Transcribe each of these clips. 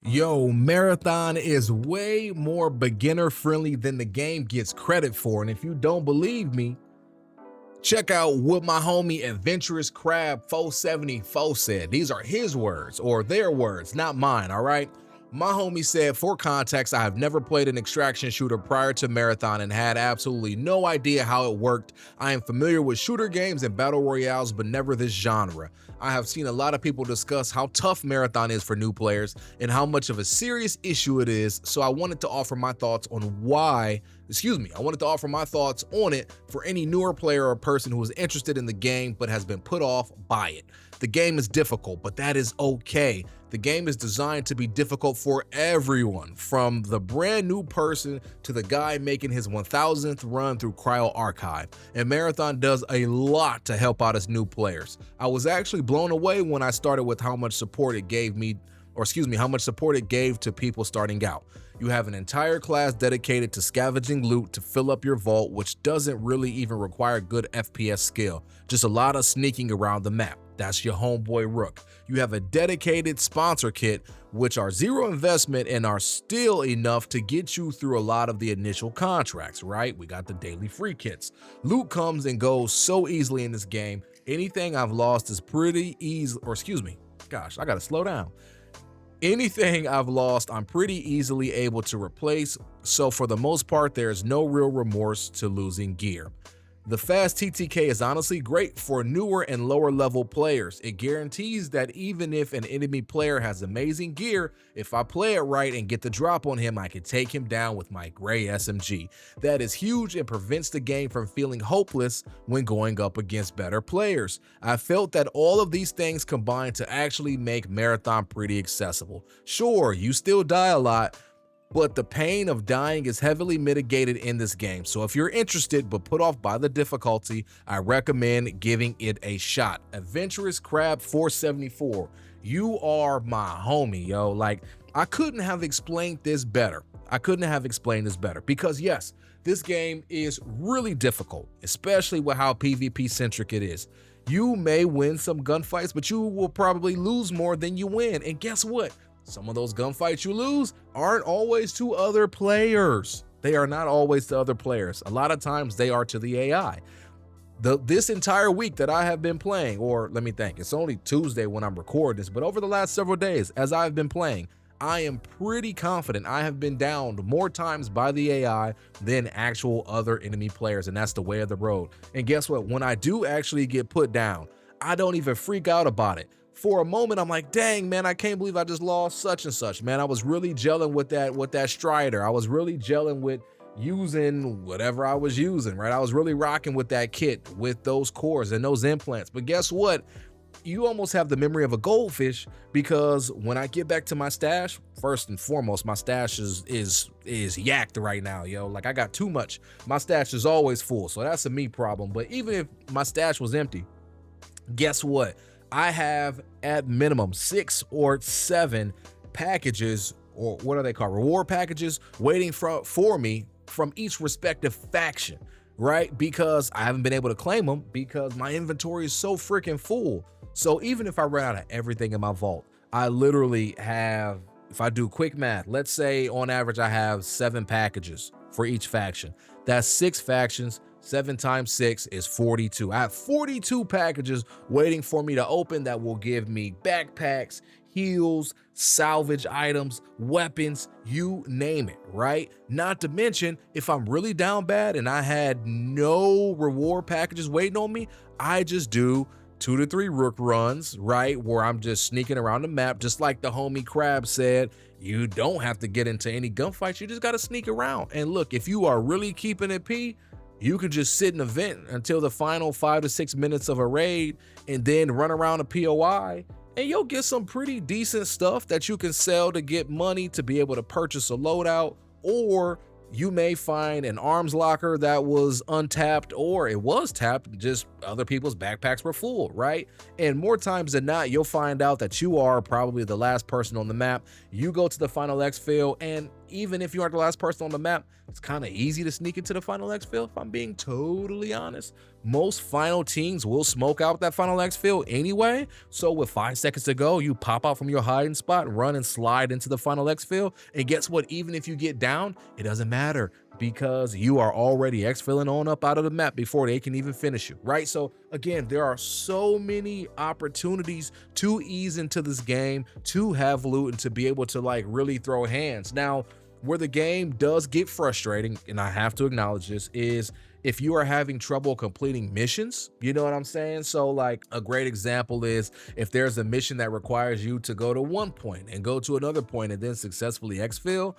Yo, Marathon is way more beginner friendly than the game gets credit for. And if you don't believe me, check out what my homie Adventurous Crab 474 said. These are his words or their words, not mine, all right? My homie said, for context, I have never played an extraction shooter prior to Marathon and had absolutely no idea how it worked. I am familiar with shooter games and battle royales, but never this genre. I have seen a lot of people discuss how tough Marathon is for new players and how much of a serious issue it is, so I wanted to offer my thoughts on I wanted to offer my thoughts on it for any newer player or person who is interested in the game but has been put off by it. The game is difficult, but that is okay. The game is designed to be difficult for everyone, from the brand new person to the guy making his 1000th run through Cryo Archive, and Marathon does a lot to help out its new players. I was actually blown away when I started with how much support it gave to people starting out. You have an entire class dedicated to scavenging loot to fill up your vault, which doesn't really even require good FPS skill, just a lot of sneaking around the map. That's your homeboy Rook. You have a dedicated sponsor kit, which are zero investment and are still enough to get you through a lot of the initial contracts, right? We got the daily free kits. Loot comes and goes so easily in this game. Anything I've lost is pretty easy, gosh, I gotta slow down. Anything I've lost, I'm pretty easily able to replace, so for the most part, there's no real remorse to losing gear. The fast TTK is honestly great for newer and lower level players. It guarantees that even if an enemy player has amazing gear, if I play it right and get the drop on him, I can take him down with my gray SMG. That is huge and prevents the game from feeling hopeless when going up against better players. I felt that all of these things combined to actually make Marathon pretty accessible. Sure, you still die a lot, but the pain of dying is heavily mitigated in this game. So if you're interested but put off by the difficulty, I recommend giving it a shot. Adventurous Crab 474, you are my homie, yo. Like, I couldn't have explained this better. Because yes, this game is really difficult, especially with how PvP centric it is. You may win some gunfights, but you will probably lose more than you win. And guess what? Some of those gunfights you lose aren't always to other players. They are not always to other players. A lot of times they are to the AI. This entire week that I have been playing, or let me think, it's only Tuesday when I'm recording this, but over the last several days as I've been playing, I am pretty confident I have been downed more times by the AI than actual other enemy players, and that's the way of the road. And guess what? When I do actually get put down, I don't even freak out about it. For a moment, I'm like, dang, man, I can't believe I just lost such and such. Man, I was really gelling with that Strider. I was really gelling with using whatever I was using, right? I was really rocking with that kit, with those cores and those implants. But guess what? You almost have the memory of a goldfish, because when I get back to my stash, first and foremost, my stash is yacked right now, yo. Like, I got too much. My stash is always full, so that's a me problem. But even if my stash was empty, guess what? I have at minimum 6 or 7 packages, or what are they called? Reward packages waiting for me from each respective faction, right? Because I haven't been able to claim them because my inventory is so freaking full. So even if I run out of everything in my vault, I literally have, if I do quick math, let's say on average I have 7 packages for each faction. That's 6 factions. 7 times 6 is 42. I have 42 packages waiting for me to open that will give me backpacks, heals, salvage items, weapons, you name it, right? Not to mention, if I'm really down bad and I had no reward packages waiting on me, I just do 2 to 3 Rook runs, right? Where I'm just sneaking around the map, just like the homie Crab said. You don't have to get into any gunfights, you just gotta sneak around. And look, if you are really keeping it P, you can just sit in a vent until the final 5 to 6 minutes of a raid and then run around a POI, and you'll get some pretty decent stuff that you can sell to get money to be able to purchase a loadout, or you may find an arms locker that was untapped, or it was tapped, just other people's backpacks were full, right? And more times than not, you'll find out that you are probably the last person on the map. You go to the final exfil, and even if you aren't the last person on the map, it's kind of easy to sneak into the final exfil, if I'm being totally honest. most final teams will smoke out that final exfil anyway. So with 5 seconds to go, you pop out from your hiding spot, run and slide into the final exfil. And guess what? Even if you get down, it doesn't matter, because you are already exfilling on up out of the map before they can even finish you, right? So again, there are so many opportunities to ease into this game, to have loot, and to be able to like really throw hands. Now, where the game does get frustrating, and I have to acknowledge this, is if you are having trouble completing missions, you know what I'm saying? So like a great example is if there's a mission that requires you to go to one point and go to another point and then successfully exfil,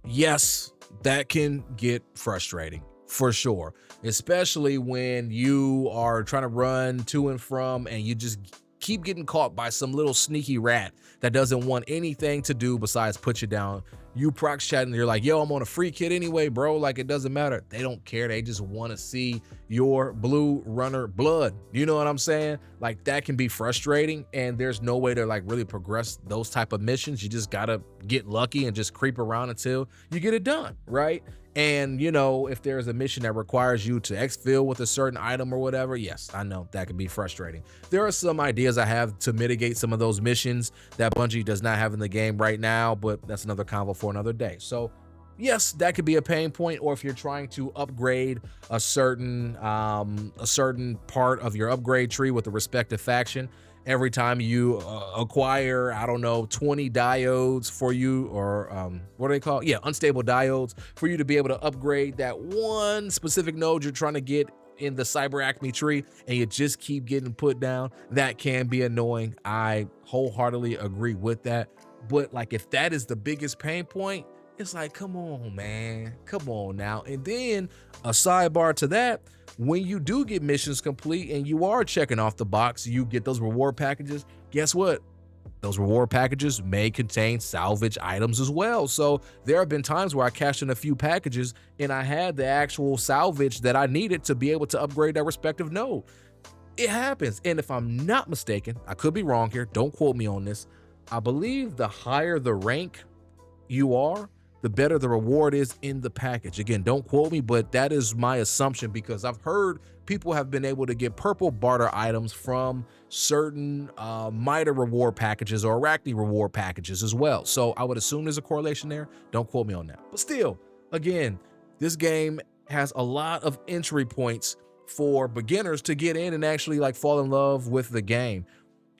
yes, that can get frustrating for sure, especially when you are trying to run to and from and you just keep getting caught by some little sneaky rat that doesn't want anything to do besides put you down. You prox chatting, you're like, yo, I'm on a free kit anyway, bro. Like, it doesn't matter. They don't care. They just want to see your blue runner blood. You know what I'm saying? Like, that can be frustrating, and there's no way to like really progress those type of missions. You just gotta get lucky and just creep around until you get it done, right? And you know, if there's a mission that requires you to exfil with a certain item or whatever, yes, I know that can be frustrating. There are some ideas I have to mitigate some of those missions that Bungie does not have in the game right now, but that's another convo for another day. So yes, that could be a pain point. Or if you're trying to upgrade a certain part of your upgrade tree with the respective faction, every time you acquire, I don't know, 20 diodes for you, or what do they call it? Yeah, unstable diodes, for you to be able to upgrade that one specific node you're trying to get in the Cyber Acme tree, and you just keep getting put down, that can be annoying. I wholeheartedly agree with that. But like, if that is the biggest pain point, it's like, come on, man, come on now. And then a sidebar to that, when you do get missions complete and you are checking off the box, you get those reward packages. Guess what? Those reward packages may contain salvage items as well. So there have been times where I cashed in a few packages and I had the actual salvage that I needed to be able to upgrade that respective node. It happens. And if I'm not mistaken, I could be wrong here, don't quote me on this, I believe the higher the rank you are, the better the reward is in the package. Again, don't quote me, but that is my assumption, because I've heard people have been able to get purple barter items from certain Mida reward packages or Arachne reward packages as well. So I would assume there's a correlation there. Don't quote me on that. But still, again, this game has a lot of entry points for beginners to get in and actually like fall in love with the game.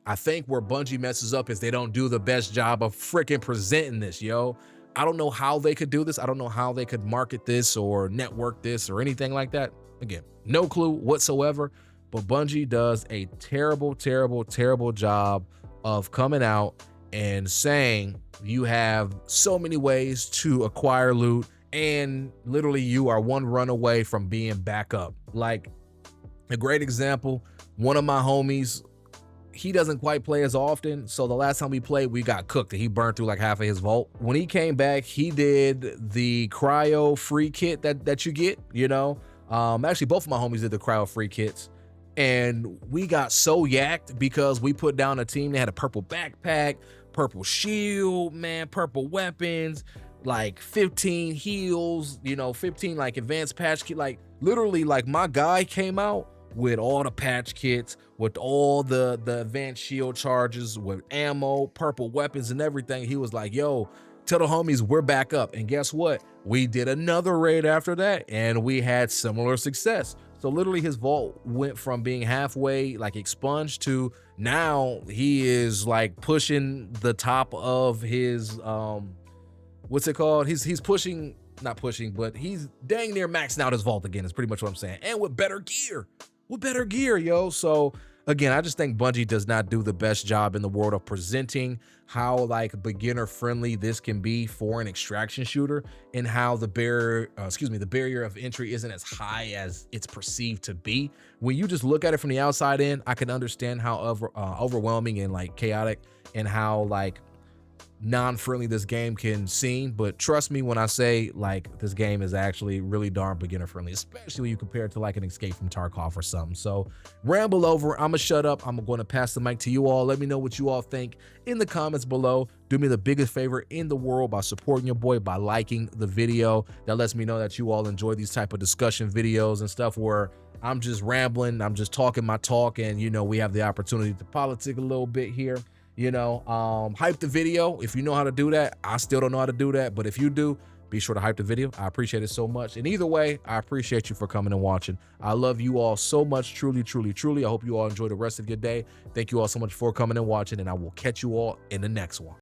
I think where Bungie messes up is they don't do the best job of freaking presenting this, yo. I don't know how they could do this. I don't know how they could market this or network this or anything like that. Again, no clue whatsoever, but Bungie does a terrible, terrible, terrible job of coming out and saying you have so many ways to acquire loot, and literally you are one run away from being back up. Like a great example, one of my homies, he doesn't quite play as often, so the last time we played, we got cooked and he burned through like half of his vault. When he came back, he did the cryo free kit that you get, you know. Actually, both of my homies did the cryo free kits, and we got so yacked because we put down a team that had a purple backpack, purple shield, man, purple weapons, like 15 heals, you know, 15 like advanced patch kit. Like literally, like my guy came out with all the patch kits, with all the advanced shield charges, with ammo, purple weapons and everything. He was like, yo, tell the homies we're back up. And guess what? We did another raid after that and we had similar success. So literally his vault went from being halfway like expunged to now he is like pushing the top of his, what's it called? He's pushing, not pushing, but he's dang near maxing out his vault again, is pretty much what I'm saying. And with better gear. With better gear, yo. So again, I just think Bungie does not do the best job in the world of presenting how like beginner friendly this can be for an extraction shooter, and how the barrier of entry isn't as high as it's perceived to be. When you just look at it from the outside in, I can understand how overwhelming and like chaotic and how like non-friendly this game can seem, but trust me when I say like this game is actually really darn beginner friendly, especially when you compare it to like an Escape from Tarkov or something. So ramble over, I'm gonna shut up. I'm going to pass the mic to you all. Let me know what you all think in the comments below. Do me the biggest favor in the world by supporting your boy by liking the video. That lets me know that you all enjoy these type of discussion videos and stuff where I'm just rambling. I'm just talking my talk, and you know, we have the opportunity to politic a little bit here. You know, hype the video. If you know how to do that, I still don't know how to do that, but if you do, be sure to hype the video. I appreciate it so much. And either way, I appreciate you for coming and watching. I love you all so much. Truly, truly, truly. I hope you all enjoy the rest of your day. Thank you all so much for coming and watching, and I will catch you all in the next one.